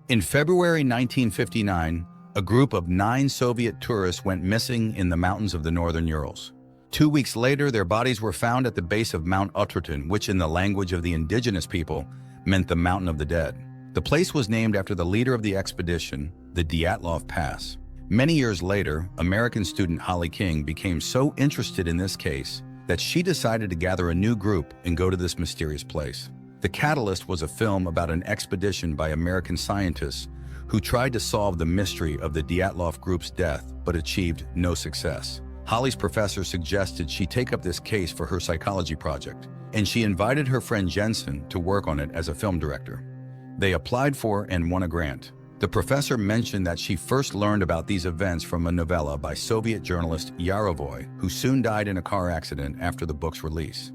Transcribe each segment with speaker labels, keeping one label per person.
Speaker 1: In February 1959, a group of 9 Soviet tourists went missing in the mountains of the northern Urals. 2 weeks later, their bodies were found at the base of Mount Utterton, which in the language of the indigenous people meant the Mountain of the Dead. The place was named after the leader of the expedition, the Dyatlov Pass. Many years later, American student Holly King became so interested in this case that she decided to gather a new group and go to this mysterious place. The catalyst was a film about an expedition by American scientists who tried to solve the mystery of the Dyatlov group's death but achieved no success. Holly's professor suggested she take up this case for her psychology project, and she invited her friend Jensen to work on it as a film director. They applied for and won a grant. The professor mentioned that she first learned about these events from a novella by Soviet journalist Yarovoy, who soon died in a car accident after the book's release.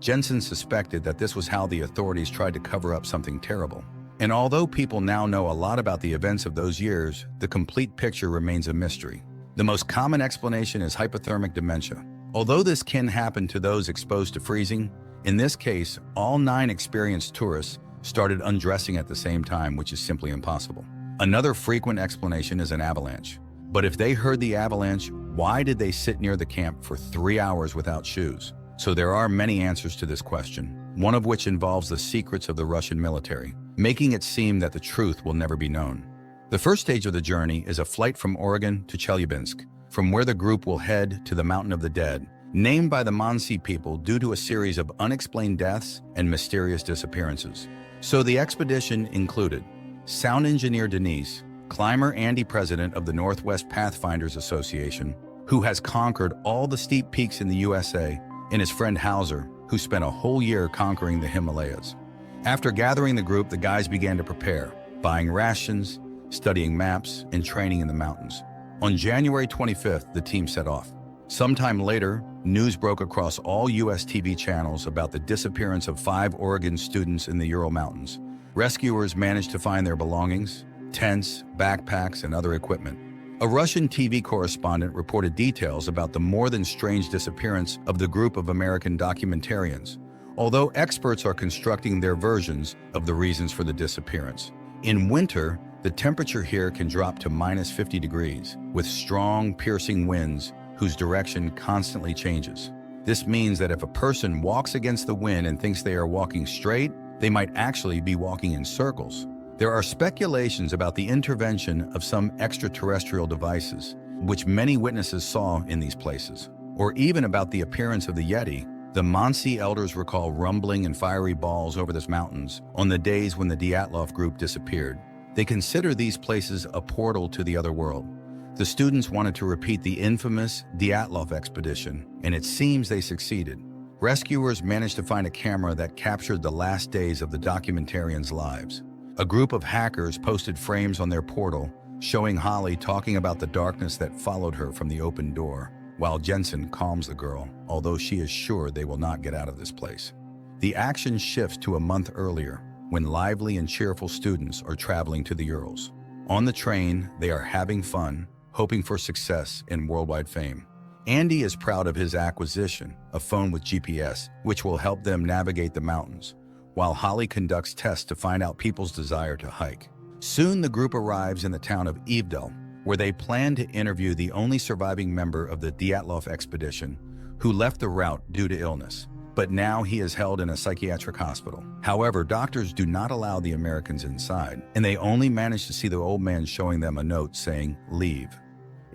Speaker 1: Jensen suspected that this was how the authorities tried to cover up something terrible. And although people now know a lot about the events of those years, the complete picture remains a mystery. The most common explanation is hypothermic dementia. Although this can happen to those exposed to freezing, in this case, all 9 experienced tourists started undressing at the same time, which is simply impossible. Another frequent explanation is an avalanche. But if they heard the avalanche, why did they sit near the camp for 3 hours without shoes? So there are many answers to this question, one of which involves the secrets of the Russian military, making it seem that the truth will never be known. The first stage of the journey is a flight from Oregon to Chelyabinsk, from where the group will head to the Mountain of the Dead, named by the Mansi people due to a series of unexplained deaths and mysterious disappearances. So the expedition included sound engineer Denise, climber Andy, president of the Northwest Pathfinders Association, who has conquered all the steep peaks in the USA, and his friend Hauser, who spent a whole year conquering the Himalayas. After gathering the group, the guys began to prepare, buying rations, studying maps, and training in the mountains. On January 25th, the team set off. Sometime later, news broke across all US TV channels about the disappearance of 5 Oregon students in the Ural Mountains. Rescuers managed to find their belongings, tents, backpacks, and other equipment. A Russian TV correspondent reported details about the more than strange disappearance of the group of American documentarians, although experts are constructing their versions of the reasons for the disappearance. In winter, the temperature here can drop to -50 degrees, with strong, piercing winds whose direction constantly changes. This means that if a person walks against the wind and thinks they are walking straight, they might actually be walking in circles. There are speculations about the intervention of some extraterrestrial devices, which many witnesses saw in these places, or even about the appearance of the Yeti. The Mansi elders recall rumbling and fiery balls over the mountains on the days when the Dyatlov group disappeared. They consider these places a portal to the other world. The students wanted to repeat the infamous Dyatlov expedition, and it seems they succeeded. Rescuers managed to find a camera that captured the last days of the documentarians' lives. A group of hackers posted frames on their portal, showing Holly talking about the darkness that followed her from the open door, while Jensen calms the girl, although she is sure they will not get out of this place. The action shifts to a month earlier, when lively and cheerful students are traveling to the Urals. On the train, they are having fun, hoping for success and worldwide fame. Andy is proud of his acquisition, a phone with GPS, which will help them navigate the mountains, while Holly conducts tests to find out people's desire to hike. Soon the group arrives in the town of Ivdel, where they plan to interview the only surviving member of the Dyatlov expedition, who left the route due to illness. But now he is held in a psychiatric hospital. However, doctors do not allow the Americans inside, and they only manage to see the old man showing them a note saying, "Leave."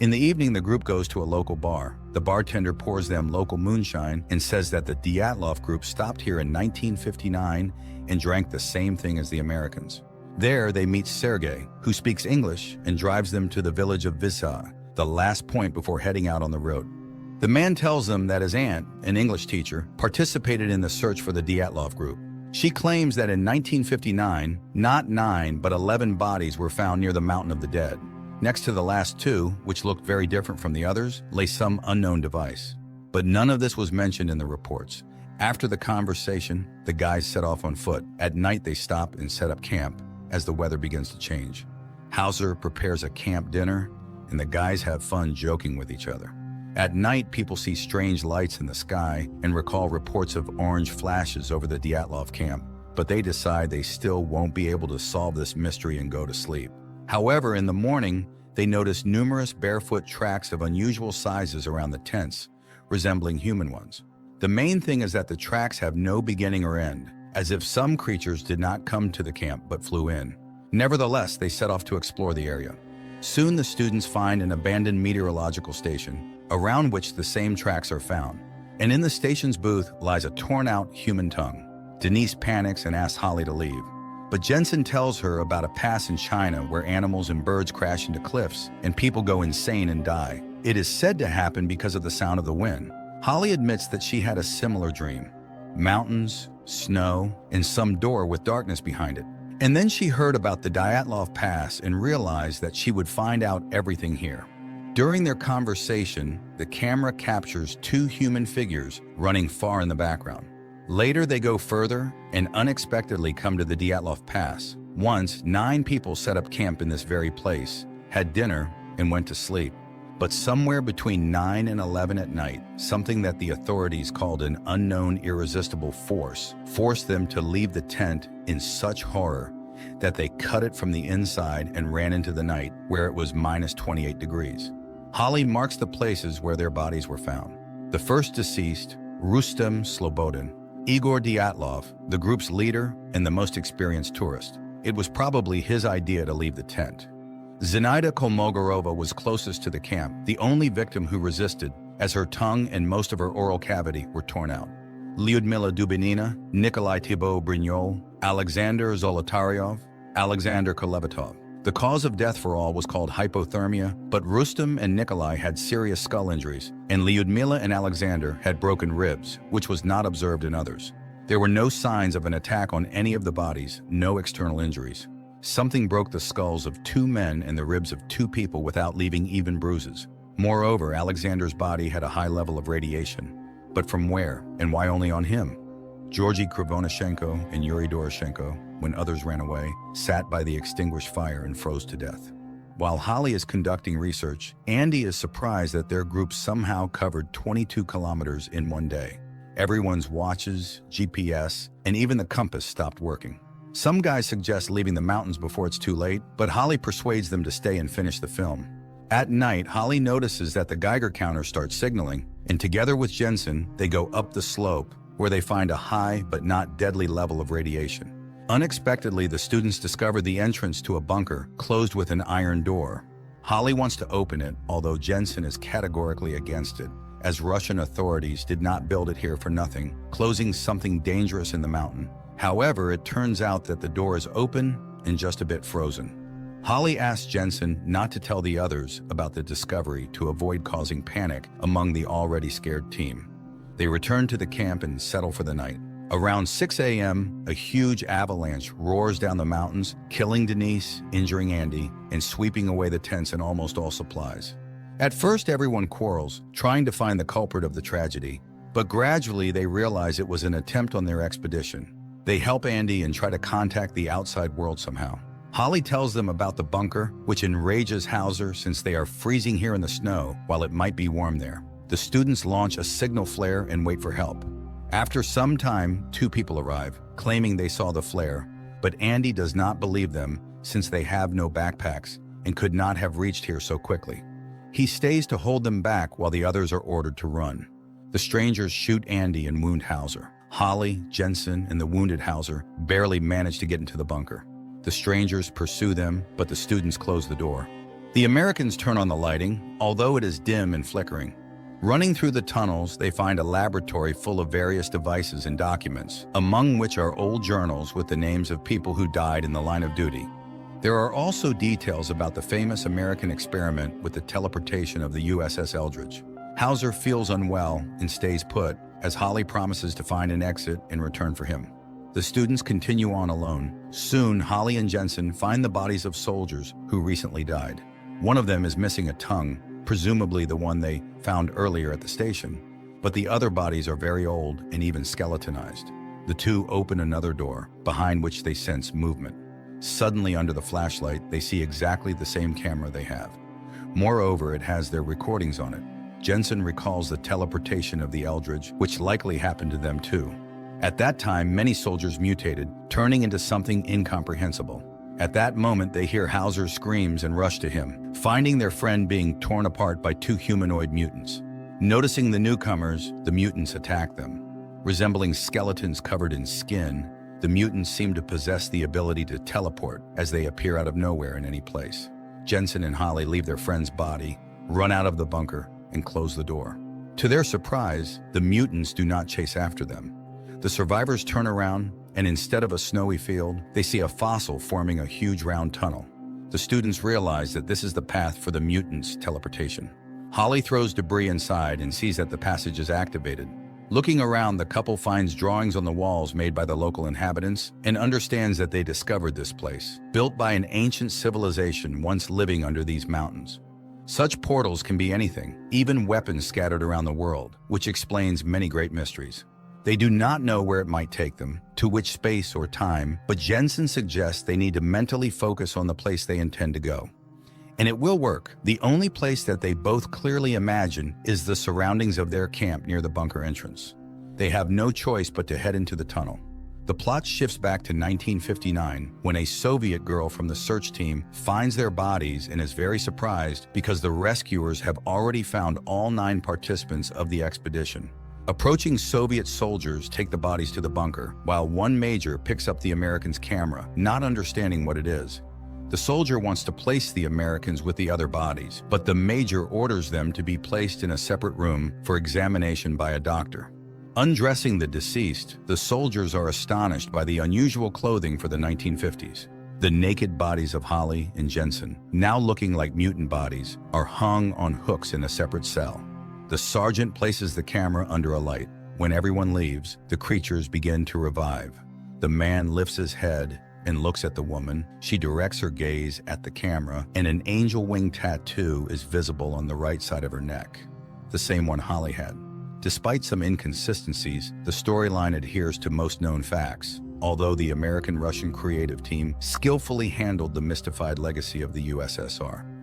Speaker 1: In the evening, the group goes to a local bar. The bartender pours them local moonshine and says that the Dyatlov group stopped here in 1959 and drank the same thing as the Americans. There, they meet Sergei, who speaks English and drives them to the village of Vizar, the last point before heading out on the road. The man tells them that his aunt, an English teacher, participated in the search for the Dyatlov group. She claims that in 1959, not 9 but 11 bodies were found near the Mountain of the Dead. Next to the last 2, which looked very different from the others, lay some unknown device. But none of this was mentioned in the reports. After the conversation, the guys set off on foot. At night, they stop and set up camp as the weather begins to change. Hauser prepares a camp dinner, and the guys have fun joking with each other. At night, people see strange lights in the sky and recall reports of orange flashes over the Dyatlov camp. but they decide they still won't be able to solve this mystery and go to sleep. However, in the morning, they notice numerous barefoot tracks of unusual sizes around the tents, resembling human ones. The main thing is that the tracks have no beginning or end, as if some creatures did not come to the camp but flew in. Nevertheless, they set off to explore the area. Soon the students find an abandoned meteorological station, around which the same tracks are found. And in the station's booth lies a torn-out human tongue. Denise panics and asks Holly to leave. But Jensen tells her about a past in China where animals and birds crash into cliffs and people go insane and die. It is said to happen because of the sound of the wind. Holly admits that she had a similar dream. Mountains, snow, and some door with darkness behind it. And then she heard about the Dyatlov Pass and realized that she would find out everything here. During their conversation, the camera captures two human figures running far in the background. Later, they go further and unexpectedly come to the Dyatlov Pass. Once, 9 people set up camp in this very place, had dinner, and went to sleep. But somewhere between 9 and 11 at night, something that the authorities called an unknown irresistible force forced them to leave the tent in such horror that they cut it from the inside and ran into the night, where it was minus 28 degrees. Holly marks the places where their bodies were found. The first deceased, Rustem Slobodin, Igor Dyatlov, the group's leader and the most experienced tourist. It was probably his idea to leave the tent. Zenaida Kolmogorova was closest to the camp, the only victim who resisted, as her tongue and most of her oral cavity were torn out. Lyudmila Dubinina, Nikolai Thibault-Brignol, Alexander Zolotaryov, Alexander Kolevatov. The cause of death for all was called hypothermia, but Rustem and Nikolai had serious skull injuries, and Lyudmila and Alexander had broken ribs, which was not observed in others. There were no signs of an attack on any of the bodies, no external injuries. Something broke the skulls of 2 men and the ribs of 2 people without leaving even bruises. Moreover, Alexander's body had a high level of radiation. But from where, and why only on him? Georgy Krivonashenko and Yuri Doroshenko, when others ran away, sat by the extinguished fire and froze to death. While Holly is conducting research, Andy is surprised that their group somehow covered 22 kilometers in one day. Everyone's watches, GPS, and even the compass stopped working. Some guys suggest leaving the mountains before it's too late, but Holly persuades them to stay and finish the film. At night, Holly notices that the Geiger counter starts signaling, and together with Jensen, they go up the slope, where they find a high but not deadly level of radiation. Unexpectedly, the students discover the entrance to a bunker closed with an iron door. Holly wants to open it, although Jensen is categorically against it, as Russian authorities did not build it here for nothing, closing something dangerous in the mountain. However, it turns out that the door is open and just a bit frozen. Holly asks Jensen not to tell the others about the discovery to avoid causing panic among the already scared team. They return to the camp and settle for the night. Around 6 a.m., a huge avalanche roars down the mountains, killing Denise, injuring Andy, and sweeping away the tents and almost all supplies. At first, everyone quarrels, trying to find the culprit of the tragedy, but gradually they realize it was an attempt on their expedition. They help Andy and try to contact the outside world somehow. Holly tells them about the bunker, which enrages Hauser since they are freezing here in the snow while it might be warm there. The students launch a signal flare and wait for help. After some time, 2 people arrive, claiming they saw the flare, but Andy does not believe them since they have no backpacks and could not have reached here so quickly. He stays to hold them back while the others are ordered to run. The strangers shoot Andy and wound Hauser. Holly, Jensen, and the wounded Hauser barely manage to get into the bunker. The strangers pursue them, but the students close the door. The Americans turn on the lighting, although it is dim and flickering. Running through the tunnels, they find a laboratory full of various devices and documents, among which are old journals with the names of people who died in the line of duty. There are also details about the famous American experiment with the teleportation of the USS Eldridge. Hauser feels unwell and stays put, as Holly promises to find an exit in return for him. The students continue on alone. Soon, Holly and Jensen find the bodies of soldiers who recently died. One of them is missing a tongue, presumably the one they found earlier at the station, but the other bodies are very old and even skeletonized. The 2 open another door, behind which they sense movement. Suddenly, under the flashlight, they see exactly the same camera they have. Moreover, it has their recordings on it. Jensen recalls the teleportation of the Eldridge, which likely happened to them too. At that time, many soldiers mutated, turning into something incomprehensible. At that moment, they hear Hauser's screams and rush to him, finding their friend being torn apart by two humanoid mutants. Noticing the newcomers, the mutants attack them. Resembling skeletons covered in skin, the mutants seem to possess the ability to teleport as they appear out of nowhere in any place. Jensen and Holly leave their friend's body, run out of the bunker, and close the door. To their surprise, the mutants do not chase after them. The survivors turn around, and instead of a snowy field, they see a fossil forming a huge round tunnel. The students realize that this is the path for the mutants' teleportation. Holly throws debris inside and sees that the passage is activated. Looking around, the couple finds drawings on the walls made by the local inhabitants and understands that they discovered this place, built by an ancient civilization once living under these mountains. Such portals can be anything, even weapons scattered around the world, which explains many great mysteries. They do not know where it might take them, to which space or time, but Jensen suggests they need to mentally focus on the place they intend to go. And it will work. The only place that they both clearly imagine is the surroundings of their camp near the bunker entrance. They have no choice but to head into the tunnel. The plot shifts back to 1959 when a Soviet girl from the search team finds their bodies and is very surprised because the rescuers have already found all 9 participants of the expedition. Approaching Soviet soldiers take the bodies to the bunker, while one major picks up the Americans' camera, not understanding what it is. The soldier wants to place the Americans with the other bodies, but the major orders them to be placed in a separate room for examination by a doctor. Undressing the deceased, the soldiers are astonished by the unusual clothing for the 1950s. The naked bodies of Holly and Jensen, now looking like mutant bodies, are hung on hooks in a separate cell. The sergeant places the camera under a light. When everyone leaves, the creatures begin to revive. The man lifts his head and looks at the woman. She directs her gaze at the camera, and an angel wing tattoo is visible on the right side of her neck, the same one Holly had. Despite some inconsistencies, the storyline adheres to most known facts, although the American-Russian creative team skillfully handled the mystified legacy of the USSR.